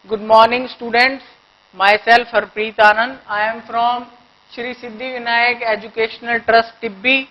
Good morning, students. Myself Harpreet Anand. I am from Shri Siddhi Vinayak Educational Trust Tibbi.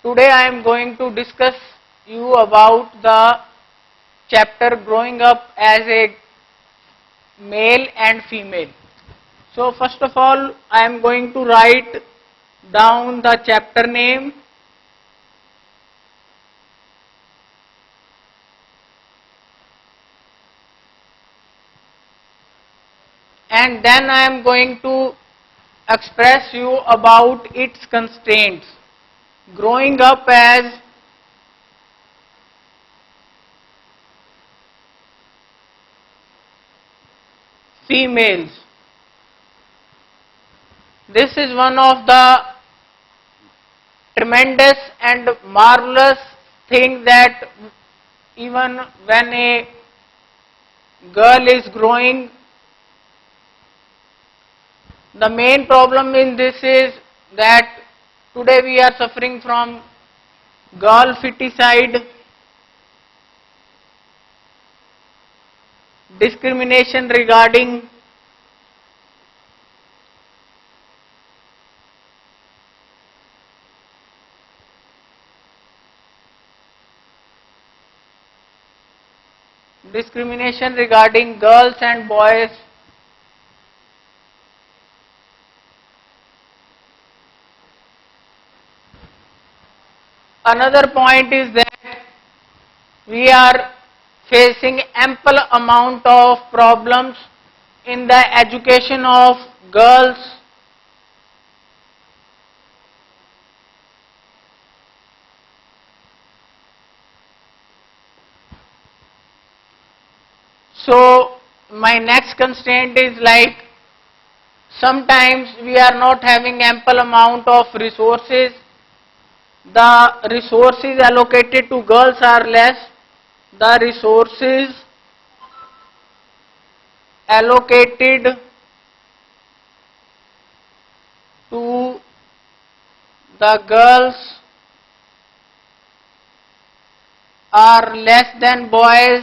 Today I am going to discuss you about the chapter growing up as a male and female. So first of all, I am going to write down the chapter name. And then I am going to express you about its constraints. Growing up as females. This is one of the tremendous and marvelous thing that even when a girl is growing, the main problem in this is that today we are suffering from girl feticide, discrimination regarding girls and boys. Another point is that we are facing ample amount of problems in the education of girls. So my next constraint is like sometimes we are not having ample amount of resources. The resources allocated to girls are less. The resources allocated to the girls are less than boys.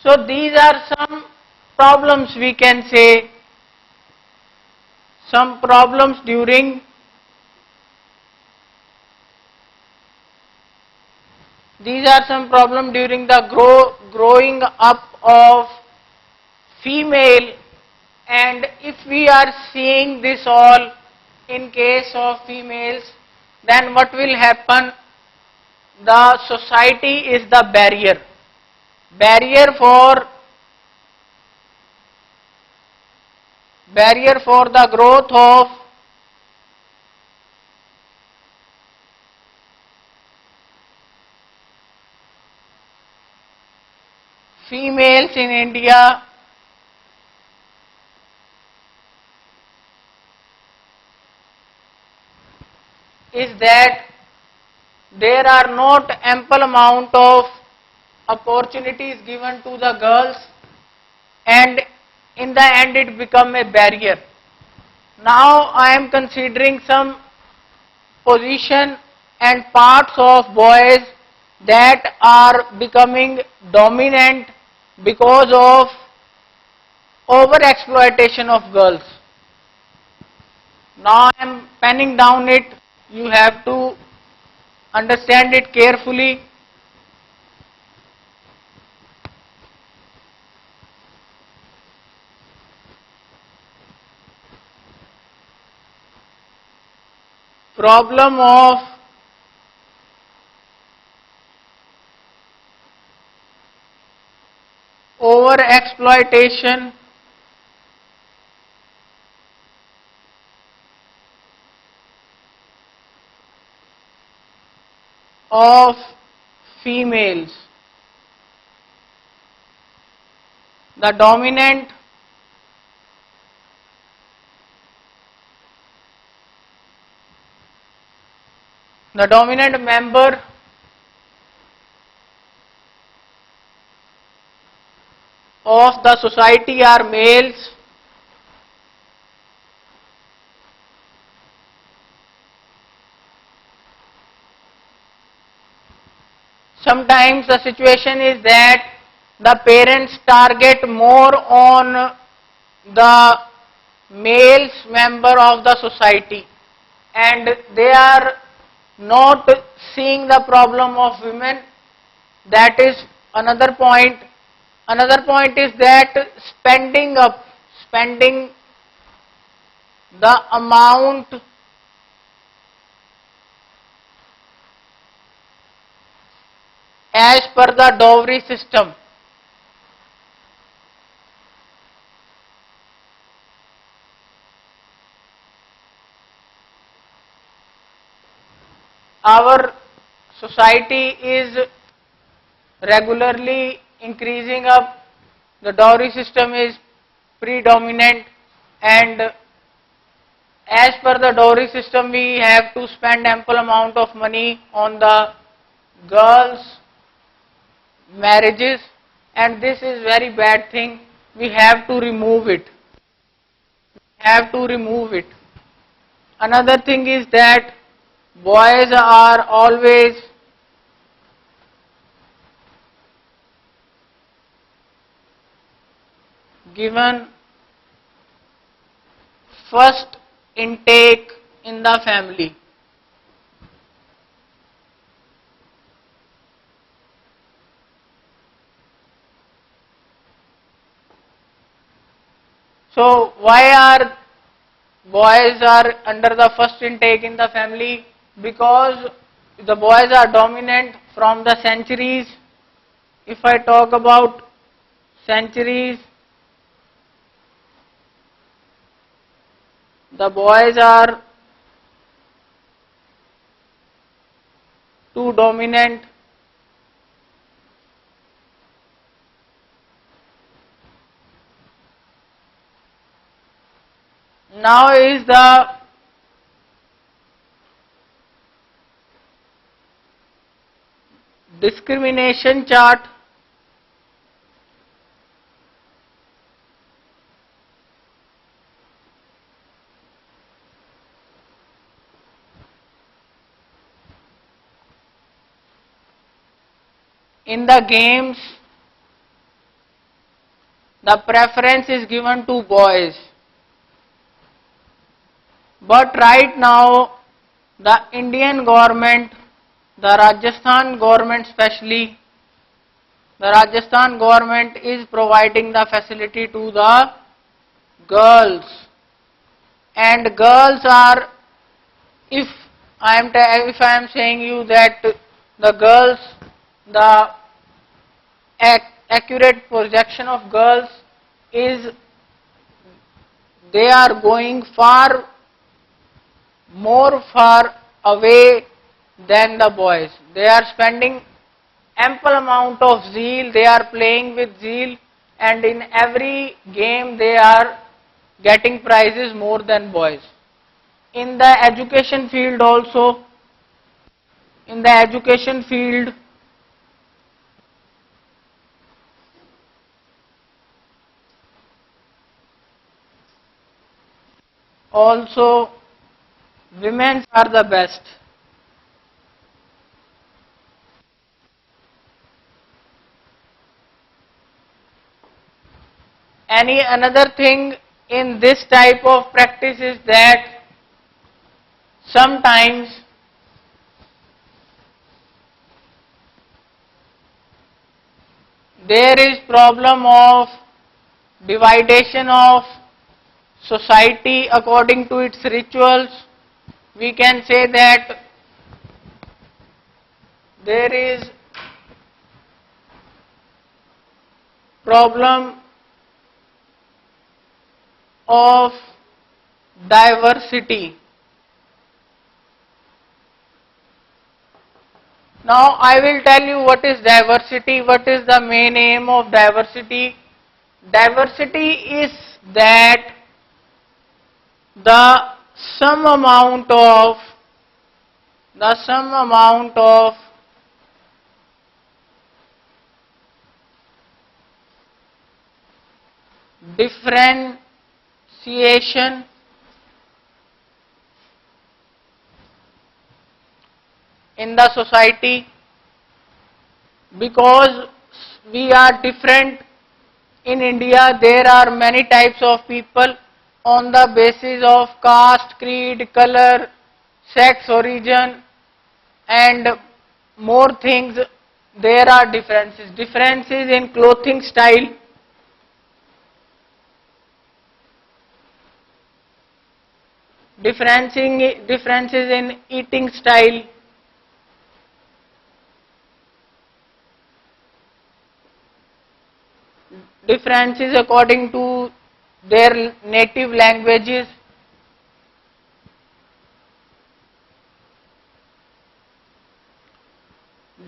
So these are some problems, we can say, some problems during the growing up of female. And if we are seeing this all in case of females, then what will happen? The society is the barrier for the growth of females in India. Is that there are not ample amount of opportunities given to the girls, and in the end it become a barrier. Now I am considering some position and parts of boys that are becoming dominant because of over exploitation of girls. Now I am penning down it. You have to understand it carefully. Problem of over exploitation of females. The dominant member of the society are males. sometimes the situation is that the parents target more on the male member of the society and they are not seeing the problem of women. That is another point. Another point is that spending the amount as per the dowry system. Our society is regularly increasing up, the dowry system is predominant, and as per the dowry system we have to spend ample amount of money on the girls' marriages, and this is very bad thing. We have to remove it. Another thing is that boys are always given first intake in the family. So why are boys are under the first intake in the family? Because the boys are dominant from the centuries. If I talk about centuries, the boys are too dominant. Now is the discrimination chart. In the games, the preference is given to boys. But right now, the Indian government, the Rajasthan government especially, the Rajasthan government is providing the facility to the girls. And girls are, if I am saying you that the girls, the accurate projection of girls is they are going more far away than the boys. They are spending ample amount of zeal, they are playing with zeal, and in every game they are getting prizes more than boys. In the education field also, also women are the best. Another thing in this type of practice is that sometimes there is problem of dividation of society according to its rituals. We can say that there is problem of diversity. Now I will tell you what is diversity, what is the main aim of diversity. Diversity is that the sum amount of differentiation in the society because we are different in India. There are many types of people on the basis of caste, creed, color, sex, origin, and more things. There are differences in clothing style, differences in eating style, differences according to their native languages,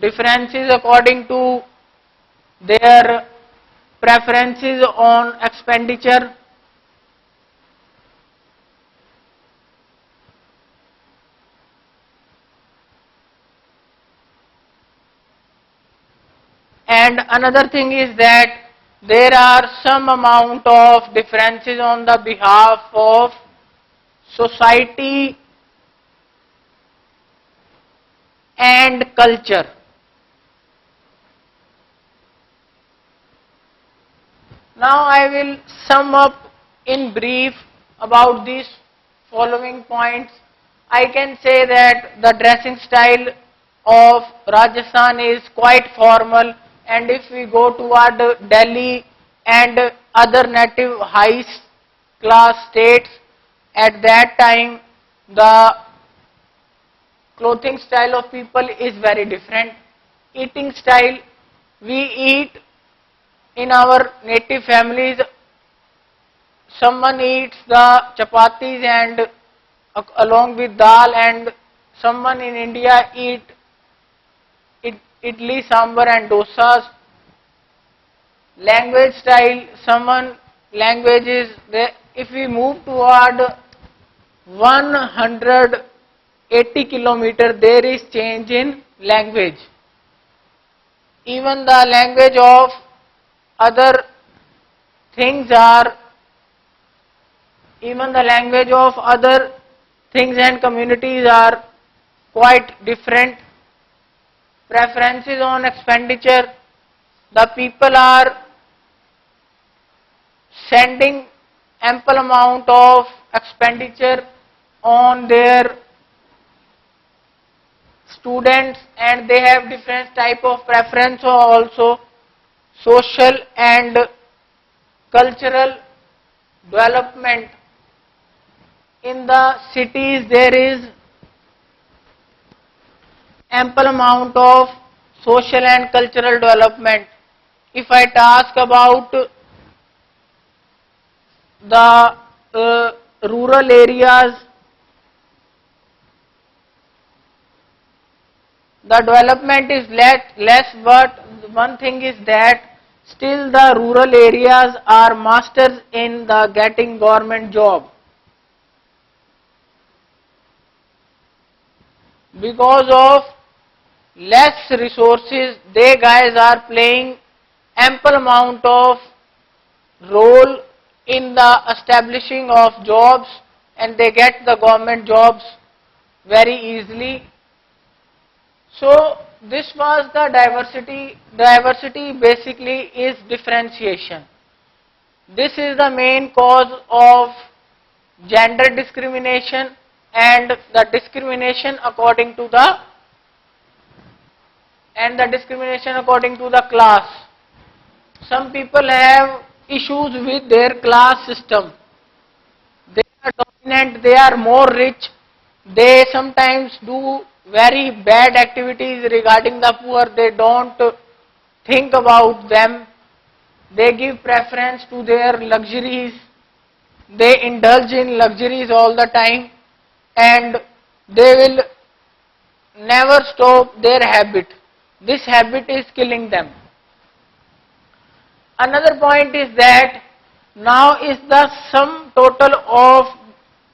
differences according to their preferences on expenditure, and another thing is that there are some amount of differences on the behalf of society and culture. Now I will sum up in brief about these following points. I can say that the dressing style of Rajasthan is quite formal, and if we go toward Delhi and other native high class states, at that time the clothing style of people is very different. Eating style, we eat in our native families, someone eats the chapatis and along with dal, and someone in India eat idli, sambar and dosas. Language style, someone languages, if we move toward 180 kilometer, there is change in language. Even the language of other things are, even the language of other things and communities are quite different. Preferences on expenditure, the people are sending ample amount of expenditure on their students, and they have different type of preference also. Social and cultural development, in the cities there is ample amount of social and cultural development. If I talk about the rural areas, the development is less, but one thing is that still the rural areas are masters in the getting government job. Because of less resources, they guys are playing ample amount of role in the establishing of jobs, and they get the government jobs very easily. So this was the diversity. Diversity basically is differentiation. This is the main cause of gender discrimination and the discrimination according to the class. Some people have issues with their class system. They are dominant, they are more rich, they sometimes do very bad activities regarding the poor, they don't think about them, they give preference to their luxuries, they indulge in luxuries all the time, and they will never stop their habit. This habit is killing them. Another point is that now is the sum total of,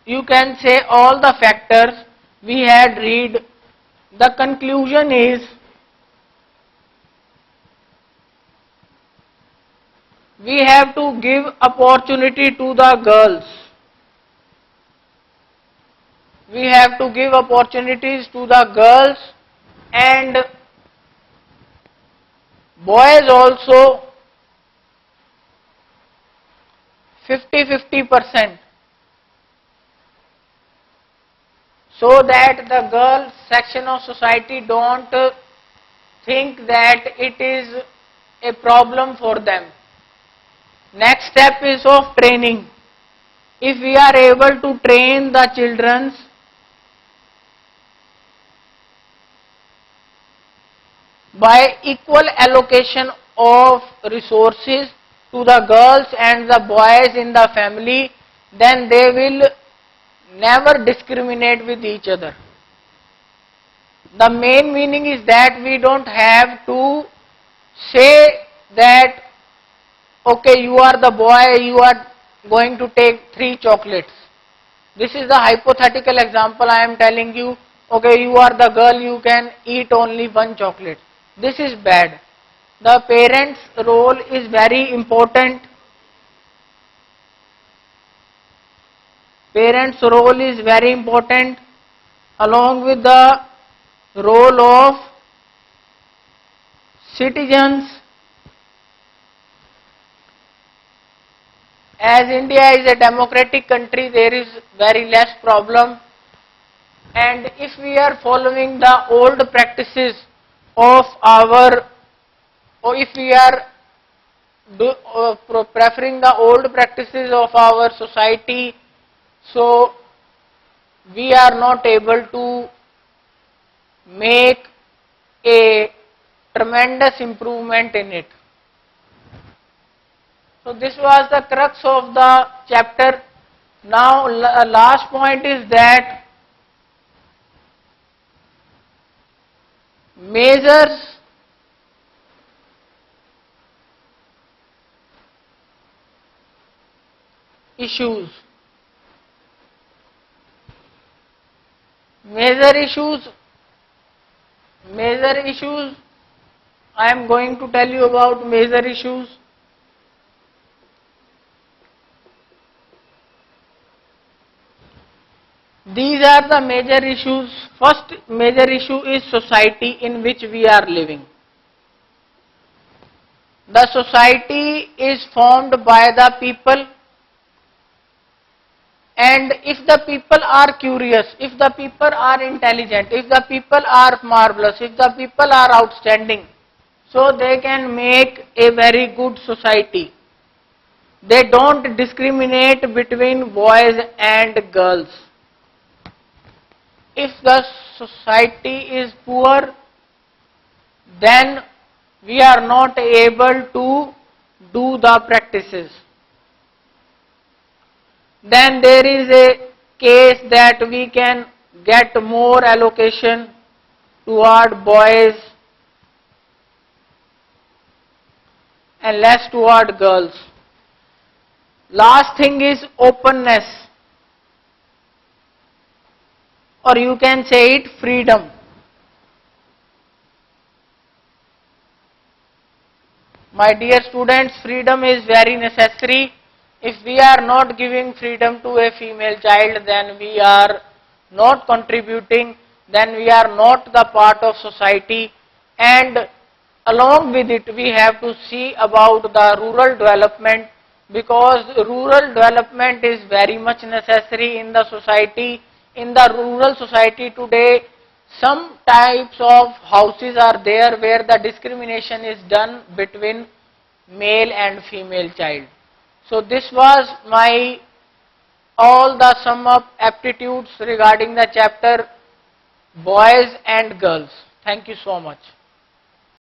you can say, all the factors we had read. The conclusion is we have to give opportunity to the girls. We have to give opportunities to the girls, and boys also 50-50%, so that the girl section of society don't think that it is a problem for them. Next step is of training. If we are able to train the children by equal allocation of resources to the girls and the boys in the family, then they will never discriminate with each other. The main meaning is that we don't have to say that, okay, you are the boy, you are going to take 3 chocolates. This is the hypothetical example I am telling you. Okay, you are the girl, you can eat only 1 chocolate. This is bad. The parent's role is very important. Parent's role is very important, along with the role of citizens. As India is a democratic country, there is very less problem, and if we are following the old practices of our, or if we are preferring the old practices of our society, so we are not able to make a tremendous improvement in it. So this was the crux of the chapter. Now last point is that measures issues. Major issues, I am going to tell you about major issues. These are the major issues. First major issue is society in which we are living. The society is formed by the people, and if the people are curious, if the people are intelligent, if the people are marvelous, if the people are outstanding, so they can make a very good society. They don't discriminate between boys and girls. If the society is poor, then we are not able to do the practices. Then there is a case that we can get more allocation toward boys and less toward girls. Last thing is openness, or you can say it freedom. My dear students, freedom is very necessary. If we are not giving freedom to a female child, then we are not contributing, then we are not the part of society, and along with it we have to see about the rural development, because rural development is very much necessary in the society. In the rural society today, some types of houses are there where the discrimination is done between male and female child. So this was my all the sum up aptitudes regarding the chapter boys and girls. Thank you so much.